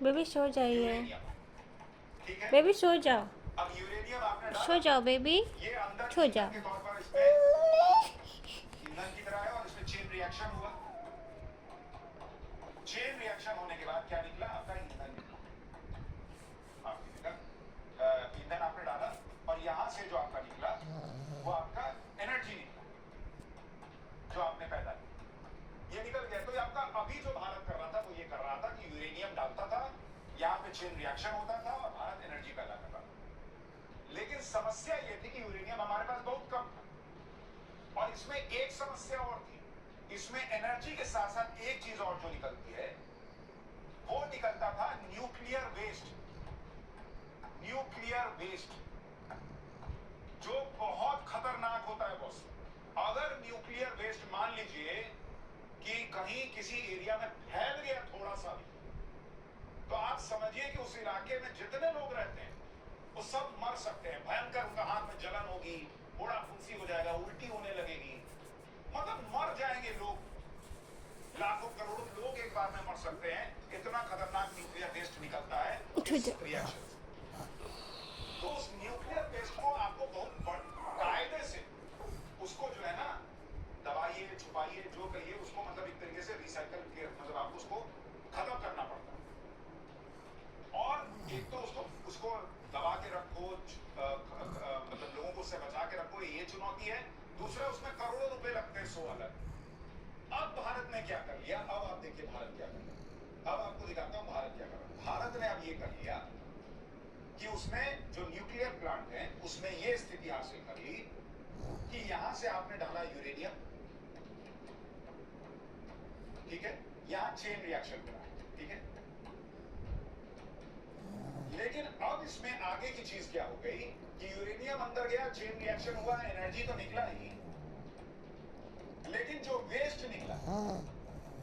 Baby सो जाइए, uranium, ठीक है। बेबी सो जाओ, अब यूरेनियम आपने सो डाला, जाओ बेबी, ये अंदर सो ईंधन जाओ। के तौर पर इसमें ईंधन की तरह है और इसमें चेन रिएक्शन हुआ। चेन रिएक्शन होने के बाद क्या निकला? आपका ईंधन निकला। आपकी जगह ईंधन आपने डाला और यहां से जो आपका निकला वो आपका एनर्जी निकला, जो आपने पैदा किया ये निकल गया। तो ये आपका अभी जो भारत कर रहा था वो ये कर रहा था कि यूरेनियम डालता था, यहाँ पे चेन रिएक्शन होता था और भारत एनर्जी पैदा कर रहा था। लेकिन समस्या ये थी कि यूरेनियम हमारे पास बहुत कम था और इसमें एक समस्या और थी, इसमें एनर्जी के साथ साथ एक चीज और जो निकलती है वो निकलता था न्यूक्लियर वेस्ट। न्यूक्लियर वेस्ट जो बहुत खतरनाक होता है बॉस। अगर न्यूक्लियर वेस्ट मान लीजिए कि कहीं किसी एरिया में फैल गया थोड़ा सा भी, तो आप समझिए कि उस इलाके में जितने लोग रहते हैं वो सब मर सकते हैं। भयंकर उनका हाथ में जलन होगी, फोड़ा फुंसी हो जाएगा, उल्टी होने लगेगी, मतलब मर जाएंगे लोग। लाखों करोड़ों लोग एक बार में मर सकते हैं, इतना खतरनाक न्यूक्लियर वेस्ट निकलता है सो इस जाओ। रिएक्शन से। तो उस न्यूक्लियर वेस्ट को आपको बहुत कायदे से उसको जो है ना दबाइए, छुपाइए, जो कहिए उसको, मतलब एक तरीके से रिसाइकल के, मतलब आपको उसको खत्म करना पड़ता है। और एक तो उसको उसको दबा के रखो, मतलब लोगों को उससे बचा के रखो, ये चुनौती है। दूसरा उसमें करोड़ों रुपए लगते हैं, सो अलग। अब भारत ने क्या कर लिया? अब आप देखिए भारत क्या कर लिया। अब आपको दिखाता हूं भारत क्या कर रहा है। भारत ने अब ये कर लिया कि उसने जो न्यूक्लियर प्लांट है उसमें ये स्थिति हासिल कर ली कि यहां से आपने डाला यूरेनियम, ठीक है, यहां चेन रिएक्शन करा, ठीक है। लेकिन अब इसमें आगे की चीज क्या हो गई कि यूरेनियम अंदर गया, चेन रिएक्शन हुआ, एनर्जी तो निकला ही, लेकिन जो वेस्ट निकला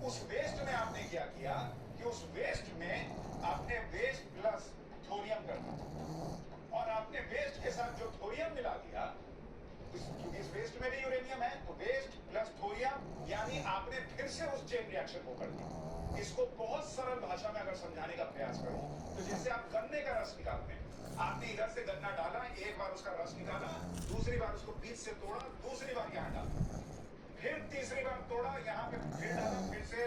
उस वेस्ट में आपने क्या किया कि उस वेस्ट में आपने वेस्ट प्लस थोरियम कर दिया और आपने वेस्ट के साथ जो थोरियम मिला दिया, क्योंकि इस वेस्ट में भी यूरेनियम है, तो वेस्ट प्लस थोरियम, यानी आपने फिर से उस चेन रिएक्शन को कर दिया। इसको बहुत सरल भाषा में अगर समझाने का प्रयास करूं तो जैसे आप गन्ने का रस निकालते हैं, आपने इधर से गन्ना डाला, एक बार उसका रस निकाला, दूसरी बार उसको बीच से तोड़ा, दूसरी बार यहां डाला, फिर तीसरी बार तोड़ा, यहां पे फिर डाला, फिर से